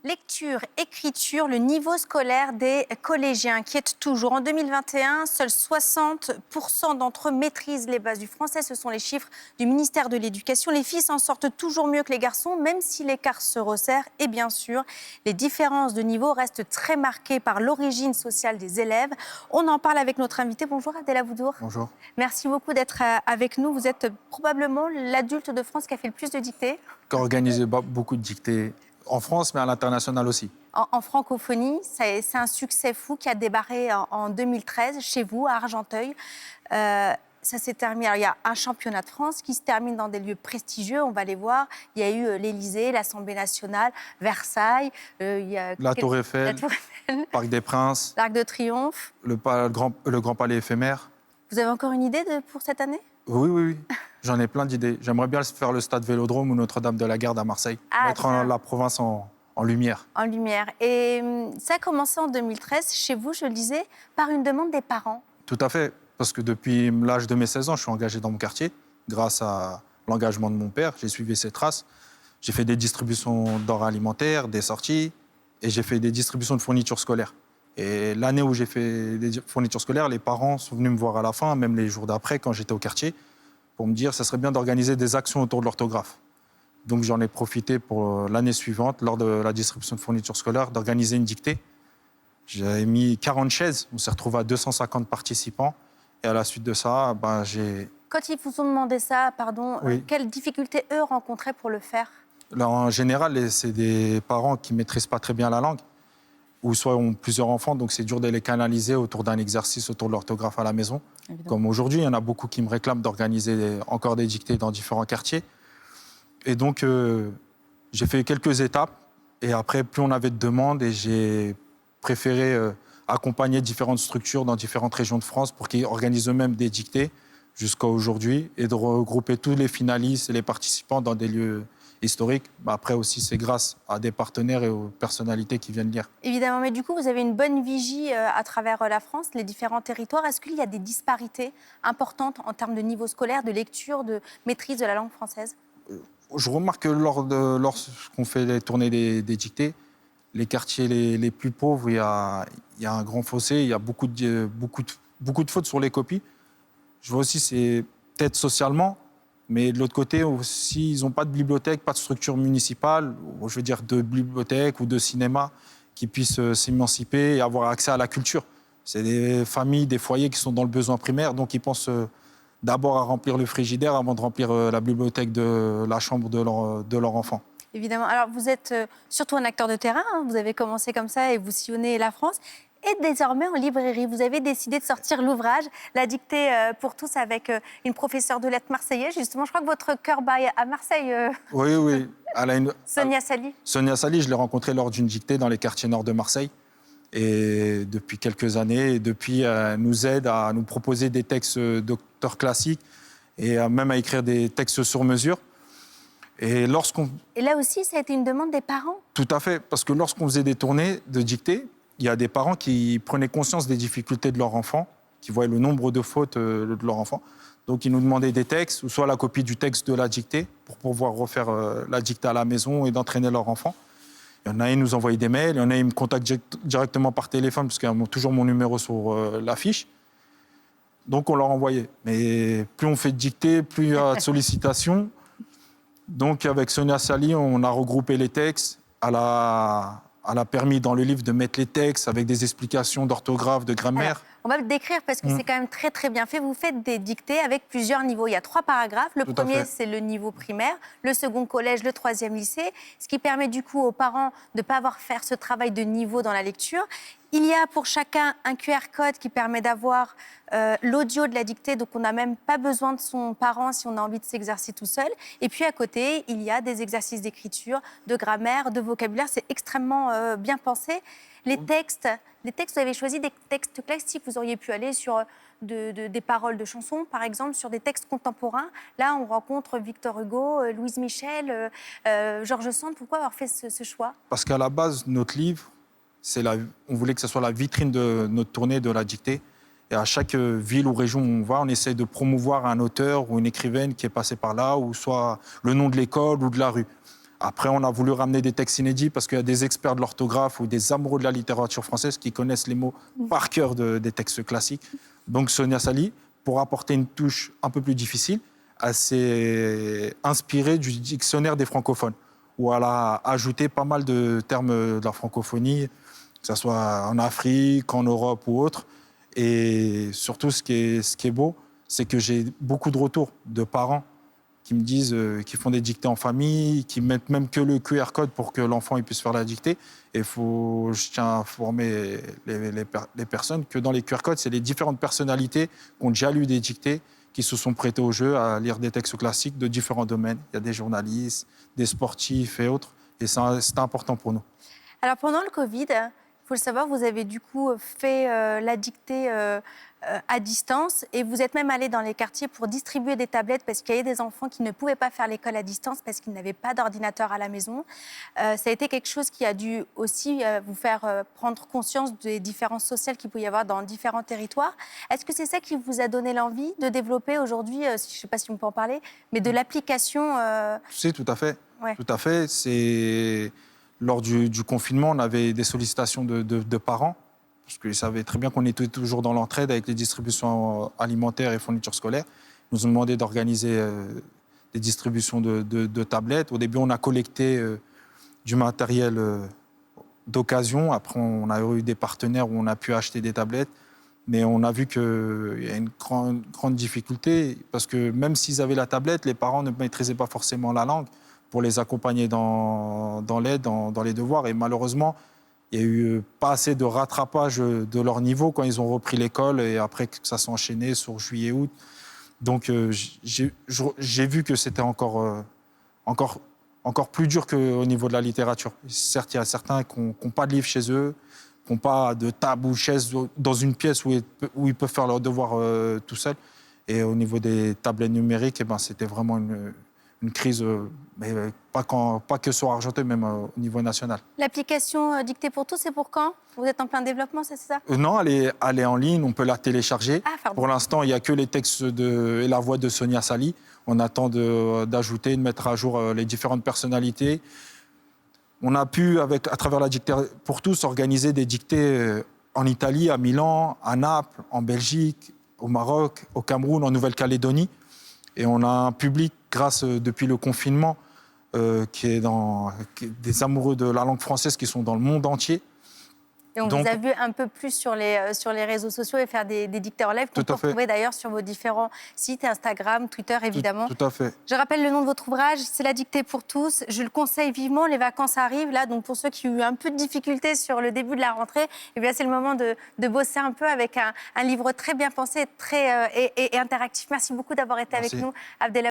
Lecture, écriture, le niveau scolaire des collégiens inquiète toujours. En 2021, seuls 60% d'entre eux maîtrisent les bases du français. Ce sont les chiffres du ministère de l'Éducation. Les filles s'en sortent toujours mieux que les garçons, même si l'écart se resserre. Et bien sûr, les différences de niveau restent très marquées par l'origine sociale des élèves. On en parle avec notre invité. Bonjour Adèle Woudour. Bonjour. Merci beaucoup d'être avec nous. Vous êtes probablement l'adulte de France qui a fait le plus de dictées. Qui a organisé beaucoup de dictées en France, mais à l'international aussi. En francophonie, c'est un succès fou qui a débarré en 2013 chez vous, à Argenteuil. Ça s'est terminé. Alors, il y a un championnat de France qui se termine dans des lieux prestigieux, on va les voir. Il y a eu l'Élysée, l'Assemblée nationale, Versailles. La Tour Eiffel, Parc des Princes, l'Arc de Triomphe. le Grand Palais éphémère. Vous avez encore une idée pour cette année ? Oui. J'en ai plein d'idées. J'aimerais bien faire le stade Vélodrome ou Notre-Dame de la Garde à Marseille. Mettre la province en lumière. En lumière. Et ça a commencé en 2013, chez vous, je le disais, par une demande des parents. Tout à fait. Parce que depuis l'âge de mes 16 ans, je suis engagé dans mon quartier. Grâce à l'engagement de mon père, j'ai suivi ses traces. J'ai fait des distributions d'or alimentaire, des sorties, et j'ai fait des distributions de fournitures scolaires. Et l'année où j'ai fait des fournitures scolaires, les parents sont venus me voir à la fin, même les jours d'après, quand j'étais au quartier, pour me dire que ça serait bien d'organiser des actions autour de l'orthographe. Donc j'en ai profité pour l'année suivante, lors de la distribution de fournitures scolaires, d'organiser une dictée. J'avais mis 40 chaises, on s'est retrouvé à 250 participants. Et à la suite de ça, j'ai... Quand ils vous ont demandé ça, Oui. Quelles difficultés eux rencontraient pour le faire ? Là, en général, c'est des parents qui ne maîtrisent pas très bien la langue, ou soit ont plusieurs enfants, donc c'est dur de les canaliser autour d'un exercice, autour de l'orthographe à la maison. Évidemment. Comme aujourd'hui, il y en a beaucoup qui me réclament d'organiser encore des dictées dans différents quartiers. Et donc, j'ai fait quelques étapes. Et après, plus on avait de demandes, et j'ai préféré accompagner différentes structures dans différentes régions de France pour qu'ils organisent eux-mêmes des dictées jusqu'à aujourd'hui, et de regrouper tous les finalistes et les participants dans des lieux historique. Après aussi, c'est grâce à des partenaires et aux personnalités qui viennent lire. Évidemment, mais du coup, vous avez une bonne vigie à travers la France, les différents territoires. Est-ce qu'il y a des disparités importantes en termes de niveau scolaire, de lecture, de maîtrise de la langue française ? Je remarque que lorsqu'on fait les tournées des dictées, les quartiers les plus pauvres, il y a un grand fossé, il y a beaucoup de fautes sur les copies. Je vois aussi, c'est peut-être socialement, mais de l'autre côté aussi, ils n'ont pas de bibliothèque, pas de structure municipale, je veux dire de bibliothèque ou de cinéma qui puissent s'émanciper et avoir accès à la culture. C'est des familles, des foyers qui sont dans le besoin primaire, donc ils pensent d'abord à remplir le frigidaire avant de remplir la bibliothèque de la chambre de leur enfant. Évidemment. Alors, vous êtes surtout un acteur de terrain, hein. Vous avez commencé comme ça et vous sillonnez la France. Et désormais, en librairie, vous avez décidé de sortir l'ouvrage « La dictée pour tous » avec une professeure de lettres marseillaise. Justement, je crois que votre cœur bat à Marseille. Oui. Sonia Sali. Sonia Sali, je l'ai rencontrée lors d'une dictée dans les quartiers nord de Marseille. Et depuis quelques années, elle nous aide à nous proposer des textes d'auteurs classiques et même à écrire des textes sur mesure. Et là aussi, ça a été une demande des parents ? Tout à fait, parce que lorsqu'on faisait des tournées de dictées, il y a des parents qui prenaient conscience des difficultés de leur enfant, qui voyaient le nombre de fautes de leur enfant. Donc, ils nous demandaient des textes, ou soit la copie du texte de la dictée, pour pouvoir refaire la dictée à la maison et d'entraîner leur enfant. Il y en a, ils nous envoyaient des mails, il y en a, ils me contactent directement par téléphone, parce qu'ils ont toujours mon numéro sur l'affiche. Donc, on leur envoyait. Mais plus on fait de dictées, plus il y a de sollicitations. Donc, avec Sonia Sali, on a regroupé les textes. Elle a permis dans le livre de mettre les textes avec des explications d'orthographe, de grammaire. Alors, on va le décrire parce que c'est quand même très, très bien fait. Vous faites des dictées avec plusieurs niveaux. Il y a 3 paragraphes. Le premier, c'est le niveau primaire. Le second, collège. Le troisième, lycée. Ce qui permet du coup aux parents de ne pas avoir à faire ce travail de niveau dans la lecture. Il y a pour chacun un QR code qui permet d'avoir l'audio de la dictée, donc on n'a même pas besoin de son parent si on a envie de s'exercer tout seul. Et puis à côté, il y a des exercices d'écriture, de grammaire, de vocabulaire. C'est extrêmement bien pensé. Les textes, vous avez choisi des textes classiques. Vous auriez pu aller sur des paroles de chansons, par exemple, sur des textes contemporains. Là, on rencontre Victor Hugo, Louise Michel, Georges Sand. Pourquoi avoir fait ce choix ? Parce qu'à la base, notre livre, on voulait que ce soit la vitrine de notre tournée de la dictée. Et à chaque ville ou région où on va, on essaie de promouvoir un auteur ou une écrivaine qui est passé par là, ou soit le nom de l'école ou de la rue. Après, on a voulu ramener des textes inédits parce qu'il y a des experts de l'orthographe ou des amoureux de la littérature française qui connaissent les mots par cœur des textes classiques. Donc Sonia Sali, pour apporter une touche un peu plus difficile, elle s'est inspirée du dictionnaire des francophones, où elle a ajouté pas mal de termes de la francophonie, que ce soit en Afrique, en Europe ou autre. Et surtout, ce qui est beau, c'est que j'ai beaucoup de retours de parents qui me disent qu'ils font des dictées en famille, qui mettent même que le QR code pour que l'enfant il puisse faire la dictée. Et je tiens à informer les personnes que dans les QR codes, c'est les différentes personnalités qui ont déjà lu des dictées, qui se sont prêtées au jeu à lire des textes classiques de différents domaines. Il y a des journalistes, des sportifs et autres. Et c'est important pour nous. Alors pendant le Covid, il faut le savoir, vous avez du coup fait la dictée à distance et vous êtes même allé dans les quartiers pour distribuer des tablettes parce qu'il y avait des enfants qui ne pouvaient pas faire l'école à distance parce qu'ils n'avaient pas d'ordinateur à la maison. Ça a été quelque chose qui a dû aussi vous faire prendre conscience des différences sociales qu'il peut y avoir dans différents territoires. Est-ce que c'est ça qui vous a donné l'envie de développer aujourd'hui, je ne sais pas si on peut en parler, mais de l'application Si, tout à fait. Ouais. Tout à fait. Lors du confinement, on avait des sollicitations de parents, parce qu'ils savaient très bien qu'on était toujours dans l'entraide avec les distributions alimentaires et fournitures scolaires. Ils nous ont demandé d'organiser des distributions de tablettes. Au début, on a collecté du matériel d'occasion. Après, on a eu des partenaires où on a pu acheter des tablettes. Mais on a vu qu'il y a une grande difficulté, parce que même s'ils avaient la tablette, les parents ne maîtrisaient pas forcément la langue pour les accompagner dans l'aide, dans les devoirs. Et malheureusement, il n'y a eu pas assez de rattrapage de leur niveau quand ils ont repris l'école et après que ça s'est enchaîné sur juillet-août. Donc j'ai vu que c'était encore plus dur qu'au niveau de la littérature. Certes, il y a certains qui n'ont pas de livres chez eux, qui n'ont pas de table ou de chaise dans une pièce où ils peuvent faire leurs devoirs tout seuls. Et au niveau des tablettes numériques, c'était vraiment une crise, mais pas que sur Argenteuil, même au niveau national. L'application Dictée pour tous, c'est pour quand? Vous êtes en plein développement, c'est ça? Non, elle est en ligne, on peut la télécharger. Ah, pardon. Pour l'instant, il n'y a que les textes et la voix de Sonia Sali. On attend d'ajouter, de mettre à jour les différentes personnalités. On a pu, à travers la Dictée pour tous, organiser des dictées en Italie, à Milan, à Naples, en Belgique, au Maroc, au Cameroun, en Nouvelle-Calédonie. Et on a un public, depuis le confinement, qui est des amoureux de la langue française qui sont dans le monde entier. Et on vous a vu un peu plus sur les réseaux sociaux et faire des dictées en live qu'on peut retrouver d'ailleurs sur vos différents sites, Instagram, Twitter évidemment. Tout à fait. Je rappelle le nom de votre ouvrage, c'est La Dictée pour tous. Je le conseille vivement, les vacances arrivent là, donc pour ceux qui ont eu un peu de difficultés sur le début de la rentrée, eh bien c'est le moment de bosser un peu avec un livre très bien pensé et interactif. Merci beaucoup d'avoir été avec nous, Abdellah.